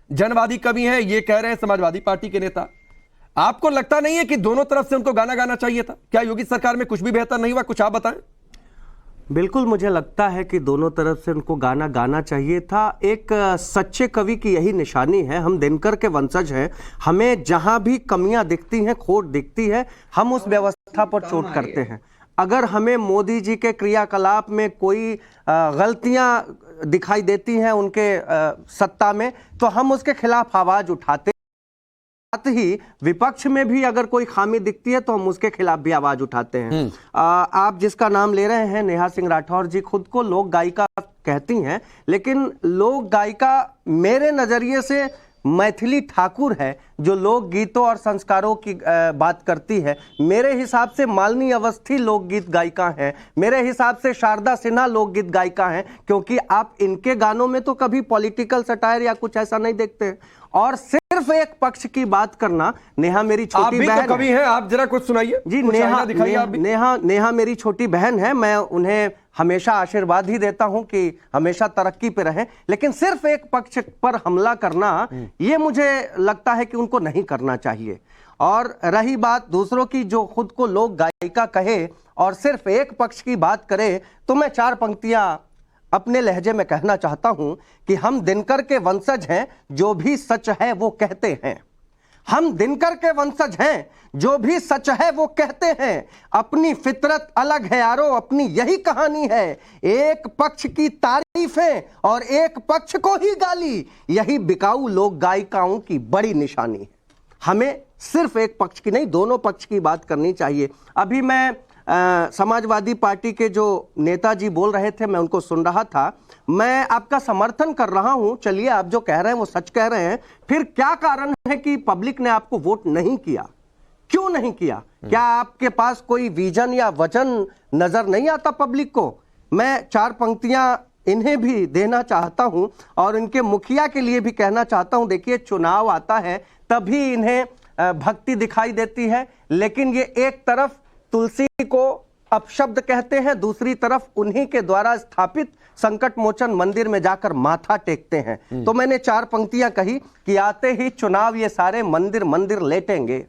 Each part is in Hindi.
जनवादी कवि हैं, ये कह रहे हैं समाजवादी पार्टी के नेता। आपको लगता नहीं है कि दोनों तरफ से उनको गाना गाना चाहिए था? क्या योगी सरकार में कुछ भी बेहतर नहीं हुआ? कुछ आप बताएं। बिल्कुल, मुझे लगता है कि दोनों तरफ से उनको गाना गाना चाहिए था। एक सच्चे कवि की यही निशानी है। हम दिनकर के वंशज हैं, हमें जहां भी कमियां दिखती हैं, खोट दिखती है, हम उस व्यवस्था पर चोट करते हैं। अगर हमें मोदी जी के क्रियाकलाप में कोई गलतियां दिखाई देती हैं उनके सत्ता में, तो हम उसके खिलाफ आवाज उठाते। साथ ही विपक्ष में भी अगर कोई खामी दिखती है तो हम उसके खिलाफ भी आवाज उठाते हैं। आप जिसका नाम ले रहे हैं, नेहा सिंह राठौर जी, खुद को लोक गायिका कहती हैं, लेकिन लोक गायिका मेरे नजरिए से मैथिली ठाकुर है, जो लोकगीतों और संस्कारों की बात करती है। मेरे हिसाब से मालिनी अवस्थी लोकगीत गायिका हैं, मेरे हिसाब से शारदा सिन्हा लोकगीत गायिका हैं, क्योंकि आप इनके गानों में तो कभी पॉलिटिकल सटायर या कुछ ऐसा नहीं देखते हैं। और सिर्फ एक पक्ष की बात करना, नेहा मेरी छोटी बहन तो कवि हैं, आप जरा कुछ सुनाइए जी। नेहा मेरी छोटी बहन है, मैं उन्हें हमेशा आशीर्वाद ही देता हूं कि हमेशा तरक्की पे रहें, लेकिन सिर्फ एक पक्ष पर हमला करना, ये मुझे लगता है कि उनको नहीं करना चाहिए। और रही बात दूसरों की, जो खुद को लोक गायिका कहे और सिर्फ एक पक्ष की बात करे, तो मैं 4 पंक्तियां अपने लहजे में कहना चाहता हूं कि हम दिनकर के वंशज हैं, जो भी सच है वो कहते हैं। हम दिनकर के वंशज हैं, जो भी सच है वो कहते हैं। अपनी फितरत अलग है यारो, अपनी यही कहानी है। एक पक्ष की तारीफें और एक पक्ष को ही गाली, यही बिकाऊ लोक गायिकाओं की बड़ी निशानी है। हमें सिर्फ एक पक्ष की नहीं, दोनों पक्ष की बात करनी चाहिए। अभी मैं समाजवादी पार्टी के जो नेताजी बोल रहे थे, मैं उनको सुन रहा था। मैं आपका समर्थन कर रहा हूं, चलिए आप जो कह रहे हैं वो सच कह रहे हैं। फिर क्या कारण है कि पब्लिक ने आपको वोट नहीं किया? क्यों नहीं किया? क्या आपके पास कोई विजन या वचन नजर नहीं आता पब्लिक को? मैं 4 पंक्तियां इन्हें भी देना चाहता हूं और इनके मुखिया के लिए भी कहना चाहता हूं। देखिए, चुनाव आता है तभी इन्हें भक्ति दिखाई देती है, लेकिन ये एक तरफ तुलसी को अपशब्द कहते हैं, दूसरी तरफ उन्हीं के द्वारा स्थापित संकट मोचन मंदिर में जाकर माथा टेकते हैं। तो मैंने 4 पंक्तियां कही कि आते ही चुनाव ये सारे मंदिर मंदिर लेटेंगे,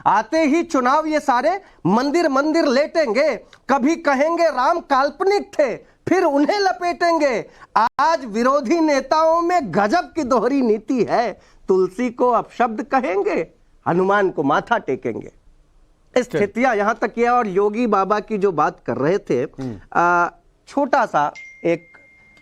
आते ही चुनाव ये सारे मंदिर मंदिर लेटेंगे। कभी कहेंगे राम काल्पनिक थे, फिर उन्हें लपेटेंगे। आज विरोधी नेताओं में गजब की दोहरी नीति है। तुलसी को अपशब्द कहेंगे, हनुमान को माथा टेकेंगे। स्थितियां यहां तक किया। और योगी बाबा की जो बात कर रहे थे, छोटा सा एक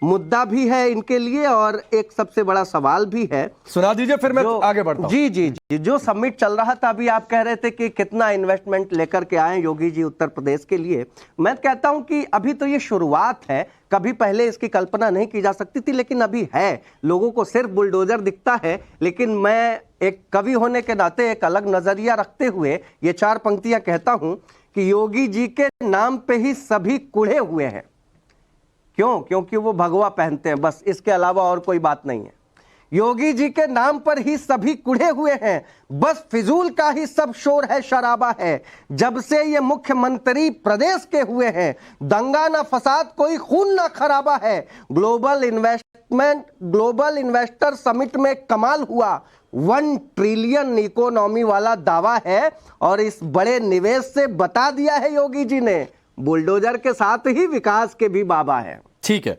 मुद्दा भी है इनके लिए और एक सबसे बड़ा सवाल भी है। सुना दीजिए, फिर मैं आगे बढ़ता हूं। जी जी जी, जो समिट चल रहा था, अभी आप कह रहे थे कि कितना इन्वेस्टमेंट लेकर के आए योगी जी उत्तर प्रदेश के लिए। मैं कहता हूं कि अभी तो ये शुरुआत है, कभी पहले इसकी कल्पना नहीं की जा सकती थी, लेकिन अभी है। लोगों को सिर्फ बुलडोजर दिखता है, लेकिन मैं एक कवि होने के नाते एक अलग नजरिया रखते हुए ये 4 पंक्तियां कहता हूं कि योगी जी के नाम पे ही सभी कुढ़े हुए हैं। क्यों? क्योंकि वो भगवा पहनते हैं, बस, इसके अलावा और कोई बात नहीं है। योगी जी के नाम पर ही सभी कुढ़े हुए हैं, बस फिजूल का ही सब शोर है, शराबा है। जब से ये मुख्यमंत्री प्रदेश के हुए हैं, दंगा ना फसाद, कोई खून ना खराबा है। ग्लोबल इन्वेस्टर समिट में कमाल हुआ, 1 ट्रिलियन इकोनॉमी वाला दावा है। और इस बड़े निवेश से बता दिया है योगी जी ने, बुलडोजर के साथ ही विकास के भी बाबा है। ठीक है।